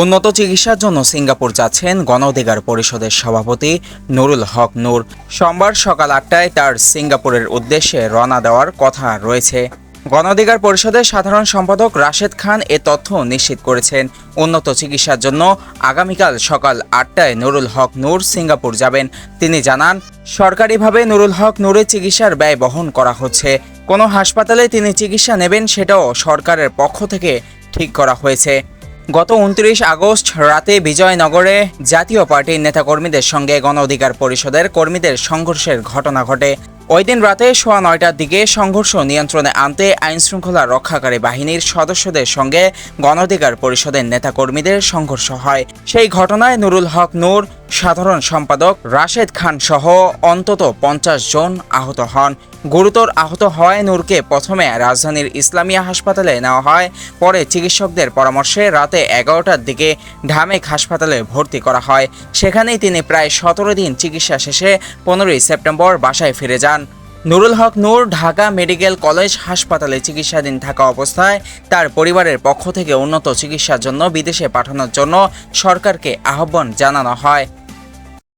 উন্নত চিকিৎসার জন্য সিঙ্গাপুর যাচ্ছেন গণ অধিকার পরিষদের সভাপতি নুরুল হক নূর। সোমবার সকাল ৮টায় তার সিঙ্গাপুরের উদ্দেশ্যে রওনা দেওয়ার কথা রয়েছে। গণ অধিকার পরিষদের সাধারণ সম্পাদক রাশেদ খান এ তথ্য নিশ্চিত করেছেন। উন্নত চিকিৎসার জন্য আগামীকাল সকাল ৮টায় নুরুল হক নূর সিঙ্গাপুর যাবেন। তিনি জানান, সরকারিভাবে নুরুল হক নূরের চিকিৎসার ব্যয় বহন করা হচ্ছে। কোনো হাসপাতালে তিনি চিকিৎসা নেবেন সেটাও সরকারের পক্ষ থেকে ঠিক করা হয়েছে। গত ২৯ আগস্ট রাতে বিজয়নগরে জাতীয় পার্টির নেতাকর্মীদের সঙ্গে গণ অধিকার পরিষদের কর্মীদের সংঘর্ষের ঘটনা ঘটে। ওই দিন রাতে ৯:১০টার দিকে সংঘর্ষ নিয়ন্ত্রণে আনতে আইনশৃঙ্খলা রক্ষাকারী বাহিনীর সদস্যদের সঙ্গে গণ অধিকার পরিষদের নেতাকর্মীদের সংঘর্ষ হয়। সেই ঘটনায় নুরুল হক নূর, সাধারণ সম্পাদক রাশেদ খান সহ অন্তত ৫০ জন আহত হন। গুরুতর আহত হওয়ায় নূরকে প্রথমে রাজধানীর ইসলামিয়া হাসপাতালে নেওয়া হয়। পরে চিকিৎসকদের পরামর্শে রাতে ১১টার দিকে ঢামেক হাসপাতালে ভর্তি করা হয়। সেখানেই তিনি প্রায় ১৭ দিন চিকিৎসা শেষে ১৫ই সেপ্টেম্বর বাসায় ফিরে যান। নুরুল হক নূর ঢাকা মেডিকেল কলেজ হাসপাতালে চিকিৎসাধীন থাকা অবস্থায় তার পরিবারের পক্ষ থেকে উন্নত চিকিৎসার জন্য বিদেশে পাঠানোর জন্য সরকারকে আহ্বান জানানো হয়।